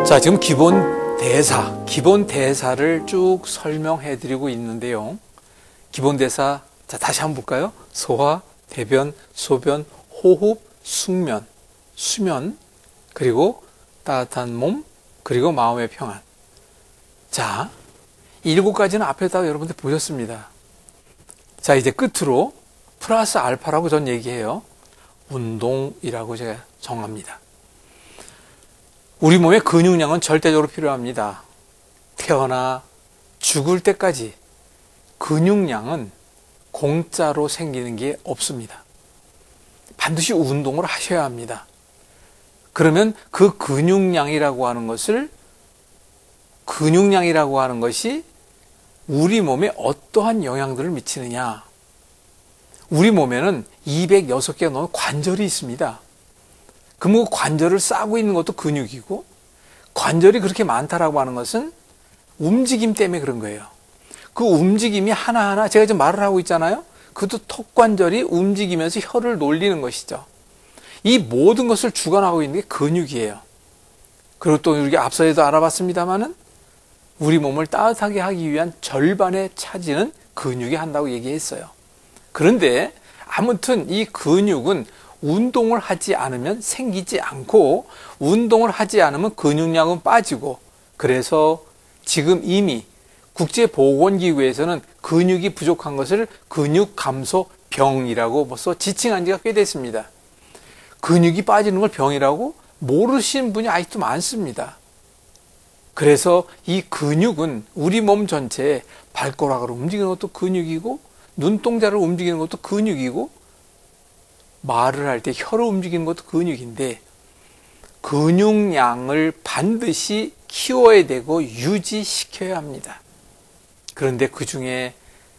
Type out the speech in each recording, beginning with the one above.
자, 지금 기본 대사를 쭉 설명해 드리고 있는데요. 기본 대사, 자, 다시 한번 볼까요? 소화, 대변, 소변, 호흡, 숙면, 수면, 그리고 따뜻한 몸, 그리고 마음의 평안. 자, 7가지는 앞에다가 여러분들 보셨습니다. 자, 이제 끝으로 플러스 알파라고 전 얘기해요. 운동이라고 제가 정합니다. 우리 몸의 근육량은 절대적으로 필요합니다. 태어나 죽을 때까지 근육량은 공짜로 생기는 게 없습니다. 반드시 운동을 하셔야 합니다. 그러면 그 근육량이라고 하는 것이 우리 몸에 어떠한 영향들을 미치느냐. 우리 몸에는 206개가 넘는 관절이 있습니다. 그럼 그 관절을 싸고 있는 것도 근육이고, 관절이 그렇게 많다라고 하는 것은 움직임 때문에 그런 거예요. 그 움직임이 하나하나, 제가 지금 말을 하고 있잖아요. 그것도 턱관절이 움직이면서 혀를 놀리는 것이죠. 이 모든 것을 주관하고 있는 게 근육이에요. 그리고 또 우리가 앞서에도 알아봤습니다만은 우리 몸을 따뜻하게 하기 위한 절반의 차지는 근육이 한다고 얘기했어요. 그런데 아무튼 이 근육은 운동을 하지 않으면 생기지 않고, 운동을 하지 않으면 근육량은 빠지고, 그래서 지금 이미 국제보건기구에서는 근육이 부족한 것을 근육감소병이라고 벌써 지칭한 지가 꽤 됐습니다. 근육이 빠지는 걸 병이라고 모르시는 분이 아직도 많습니다. 그래서 이 근육은 우리 몸 전체에 발가락을 움직이는 것도 근육이고, 눈동자를 움직이는 것도 근육이고, 말을 할 때 혀를 움직이는 것도 근육인데, 근육량을 반드시 키워야 되고 유지시켜야 합니다. 그런데 그 중에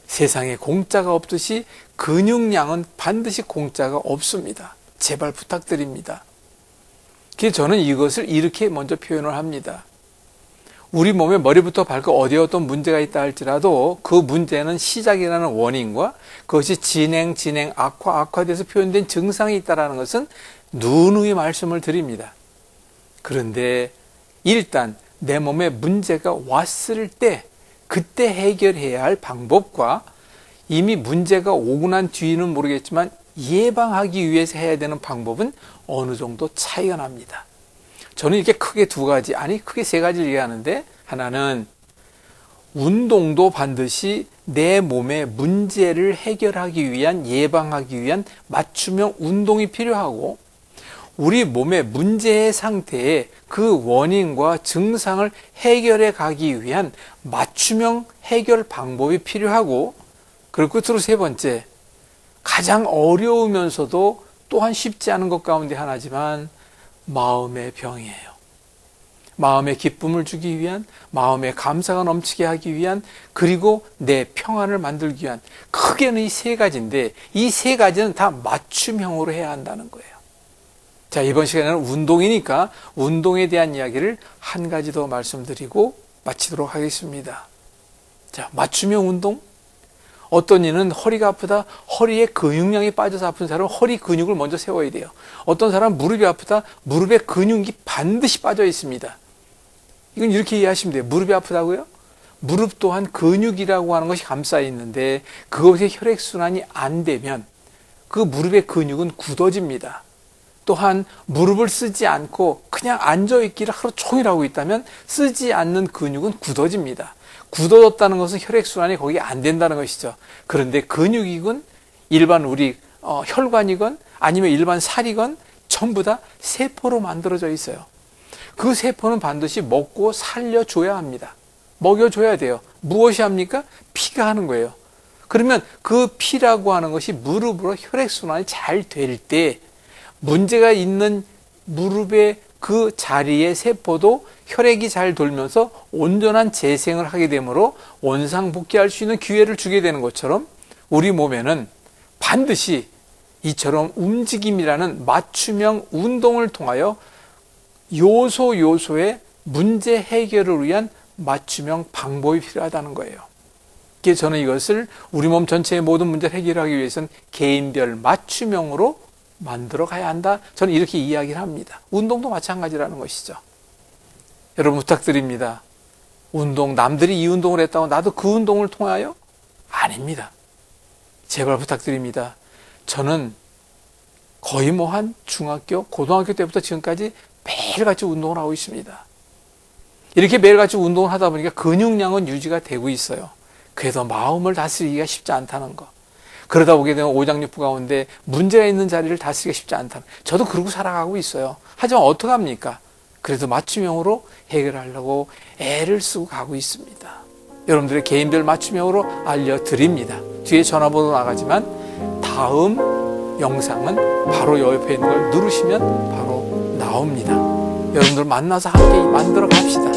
세상에 공짜가 없듯이 근육량은 반드시 공짜가 없습니다. 제발 부탁드립니다. 그래서 저는 이것을 이렇게 먼저 표현을 합니다. 우리 몸의 머리부터 발끝 어디에 어떤 문제가 있다 할지라도 그 문제는 시작이라는 원인과 그것이 악화돼서 표현된 증상이 있다는 것은 누누이 말씀을 드립니다. 그런데 일단 내 몸에 문제가 왔을 때 그때 해결해야 할 방법과 이미 문제가 오고 난 뒤는 모르겠지만 예방하기 위해서 해야 되는 방법은 어느 정도 차이가 납니다. 저는 이렇게 크게 크게 3가지를 얘기하는데, 하나는 운동도 반드시 내 몸의 문제를 해결하기 위한, 예방하기 위한 맞춤형 운동이 필요하고, 우리 몸의 문제의 상태에 그 원인과 증상을 해결해 가기 위한 맞춤형 해결 방법이 필요하고, 그리고 끝으로 3번째, 가장 어려우면서도 또한 쉽지 않은 것 가운데 하나지만 마음의 병이에요. 마음의 기쁨을 주기 위한, 마음의 감사가 넘치게 하기 위한, 그리고 내 평안을 만들기 위한, 크게는 이 3가지인데 이 3가지는 다 맞춤형으로 해야 한다는 거예요. 자, 이번 시간에는 운동이니까 운동에 대한 이야기를 한 가지 더 말씀드리고 마치도록 하겠습니다. 자, 맞춤형 운동? 어떤 이는 허리가 아프다, 허리에 근육량이 빠져서 아픈 사람은 허리 근육을 먼저 세워야 돼요. 어떤 사람은 무릎이 아프다, 무릎에 근육이 반드시 빠져 있습니다. 이건 이렇게 이해하시면 돼요. 무릎이 아프다고요? 무릎 또한 근육이라고 하는 것이 감싸 있는데 그것의 혈액순환이 안 되면 그 무릎의 근육은 굳어집니다. 또한 무릎을 쓰지 않고 그냥 앉아있기를 하루 종일 하고 있다면 쓰지 않는 근육은 굳어집니다. 굳어졌다는 것은 혈액순환이 거기 안 된다는 것이죠. 그런데 근육이건 일반 우리 혈관이건 아니면 일반 살이건 전부 다 세포로 만들어져 있어요. 그 세포는 반드시 먹고 살려줘야 합니다. 먹여줘야 돼요. 무엇이 합니까? 피가 하는 거예요. 그러면 그 피라고 하는 것이 무릎으로 혈액순환이 잘 될 때 문제가 있는 무릎의 그 자리의 세포도 혈액이 잘 돌면서 온전한 재생을 하게 되므로 원상복귀할 수 있는 기회를 주게 되는 것처럼 우리 몸에는 반드시 이처럼 움직임이라는 맞춤형 운동을 통하여 요소의 문제 해결을 위한 맞춤형 방법이 필요하다는 거예요. 그래서 저는 이것을 우리 몸 전체의 모든 문제를 해결하기 위해서는 개인별 맞춤형으로 만들어 가야 한다. 저는 이렇게 이야기를 합니다. 운동도 마찬가지라는 것이죠. 여러분 부탁드립니다. 운동, 남들이 이 운동을 했다고 나도 그 운동을 통하여? 아닙니다. 제발 부탁드립니다. 저는 거의 뭐 한 중학교, 고등학교 때부터 지금까지 매일같이 운동을 하고 있습니다. 이렇게 매일같이 운동을 하다 보니까 근육량은 유지가 되고 있어요. 그래도 마음을 다스리기가 쉽지 않다는 거. 그러다 보게 되면 오장육부 가운데 문제가 있는 자리를 다스리기가 쉽지 않다는 거. 저도 그러고 살아가고 있어요. 하지만 어떡합니까? 그래도 맞춤형으로 해결하려고 애를 쓰고 가고 있습니다. 여러분들의 개인별 맞춤형으로 알려드립니다. 뒤에 전화번호 나가지만 다음 영상은 바로 옆에 있는 걸 누르시면 바로 나옵니다. 여러분들 만나서 함께 만들어 갑시다.